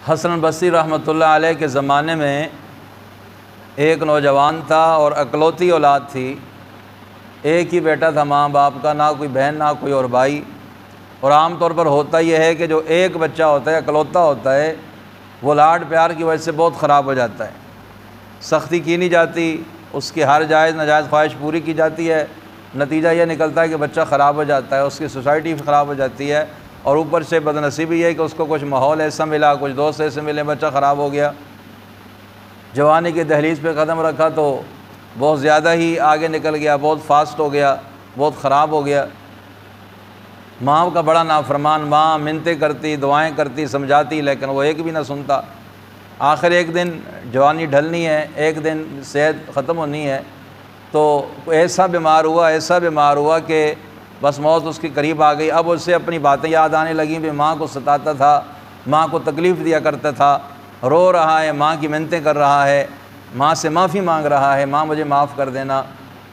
حسن بصری رحمۃ اللہ علیہ کے زمانے میں ایک نوجوان تھا اور اکلوتی اولاد تھی، ایک ہی بیٹا تھا ماں باپ کا، نہ کوئی بہن نہ کوئی اور بھائی۔ اور عام طور پر ہوتا یہ ہے کہ جو ایک بچہ ہوتا ہے، اکلوتا ہوتا ہے، وہ لاڈ پیار کی وجہ سے بہت خراب ہو جاتا ہے، سختی کی نہیں جاتی، اس کی ہر جائز ناجائز خواہش پوری کی جاتی ہے، نتیجہ یہ نکلتا ہے کہ بچہ خراب ہو جاتا ہے، اس کی سوسائٹی خراب ہو جاتی ہے، اور اوپر سے بد نصیبی یہ ہے کہ اس کو کچھ ماحول ایسا ملا، کچھ دوست ایسے ملے، بچہ خراب ہو گیا۔ جوانی کے دہلیز پہ قدم رکھا تو بہت زیادہ ہی آگے نکل گیا، بہت فاسٹ ہو گیا، بہت خراب ہو گیا۔ ماں کا بڑا نافرمان، ماں منتیں کرتی، دعائیں کرتی، سمجھاتی، لیکن وہ ایک بھی نہ سنتا۔ آخر ایک دن جوانی ڈھلنی ہے، ایک دن صحت ختم ہونی ہے، تو ایسا بیمار ہوا کہ بس موت اس کے قریب آ گئی۔ اب اسے اپنی باتیں یاد آنے لگیں، بھی ماں کو ستاتا تھا، ماں کو تکلیف دیا کرتا تھا، رو رہا ہے، ماں کی منتیں کر رہا ہے، ماں سے معافی مانگ رہا ہے، ماں مجھے معاف کر دینا،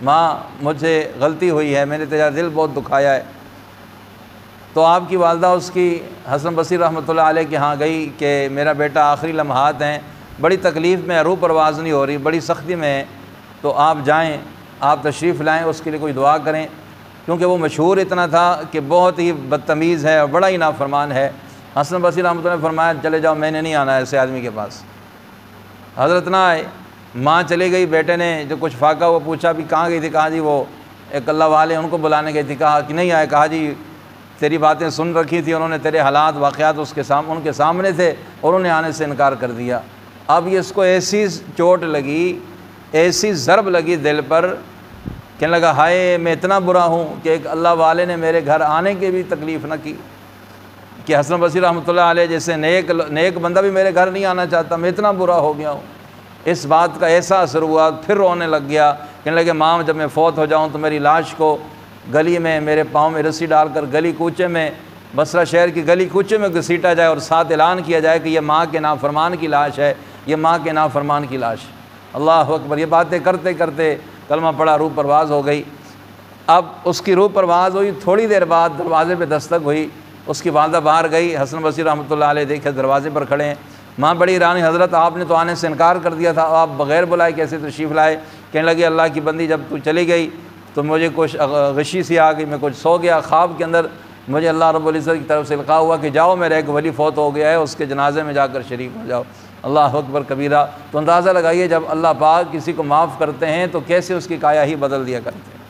ماں مجھے غلطی ہوئی ہے، میں نے تیرا دل بہت دکھایا ہے۔ تو آپ کی والدہ اس کی حسن بصری رحمۃ اللہ علیہ کے ہاں گئی کہ میرا بیٹا آخری لمحات ہیں، بڑی تکلیف میں، روح پرواز نہیں ہو رہی، بڑی سختی میں ہے، تو آپ جائیں، آپ تشریف لائیں، اس کے لیے کوئی دعا کریں، کیونکہ وہ مشہور اتنا تھا کہ بہت ہی بدتمیز ہے اور بڑا ہی نافرمان ہے۔ حسن بصری رحمۃ اللہ نے فرمایا چلے جاؤ، میں نے نہیں آنا ایسے آدمی کے پاس۔ حضرت نہ آئے، ماں چلی گئی، بیٹے نے جو کچھ فاقہ وہ پوچھا بھی کہاں گئی تھی، کہا جی وہ ایک اللہ والے ان کو بلانے گئی تھی، کہا کہ نہیں آئے، کہا جی تیری باتیں سن رکھی تھی، انہوں نے تیرے حالات واقعات ان کے سامنے تھے اور انہیں آنے سے انکار کر دیا۔ اب یہ اس کو ایسی چوٹ لگی، ایسی ضرب لگی دل پر، کہنے لگا ہائے میں اتنا برا ہوں کہ ایک اللہ والے نے میرے گھر آنے کی بھی تکلیف نہ کی، کہ حسن بصری رحمۃ اللہ علیہ جیسے نیک بندہ بھی میرے گھر نہیں آنا چاہتا، میں اتنا برا ہو گیا ہوں۔ اس بات کا ایسا اثر ہوا، پھر رونے لگ گیا، کہنے لگے ماں جب میں فوت ہو جاؤں تو میری لاش کو گلی میں میرے پاؤں میں رسی ڈال کر گلی کوچے میں، بصرہ شہر کی گلی کوچے میں گھسیٹا جائے اور ساتھ اعلان کیا جائے کہ یہ ماں کے نافرمان کی لاش ہے، یہ ماں کے نافرمان کی لاش۔ اللہ اکبر۔ یہ باتیں کرتے کرتے کلمہ پڑھا، روح پرواز ہو گئی۔ اب اس کی روح پرواز ہوئی، تھوڑی دیر بعد دروازے پہ دستک ہوئی، اس کی والدہ باہر گئی، حسن بصری رحمۃ اللہ علیہ دیکھے دروازے پر کھڑے ہیں۔ ماں بڑی حیران، حضرت آپ نے تو آنے سے انکار کر دیا تھا، آپ بغیر بلائے کیسے تشریف لائے؟ کہنے لگی اللہ کی بندی جب تو چلی گئی تو مجھے کچھ غشی سی آ گئی، میں کچھ سو گیا، خواب کے اندر مجھے اللہ رب العزت کی طرف سے القاء ہوا کہ جاؤ میرا ایک ولی فوت ہو گیا ہے، اس کے جنازے میں جا کر شریک ہو جاؤ۔ اللہ اکبر کبیرہ۔ تو اندازہ لگائیے جب اللہ پاک کسی کو معاف کرتے ہیں تو کیسے اس کی کایا ہی بدل دیا کرتے ہیں۔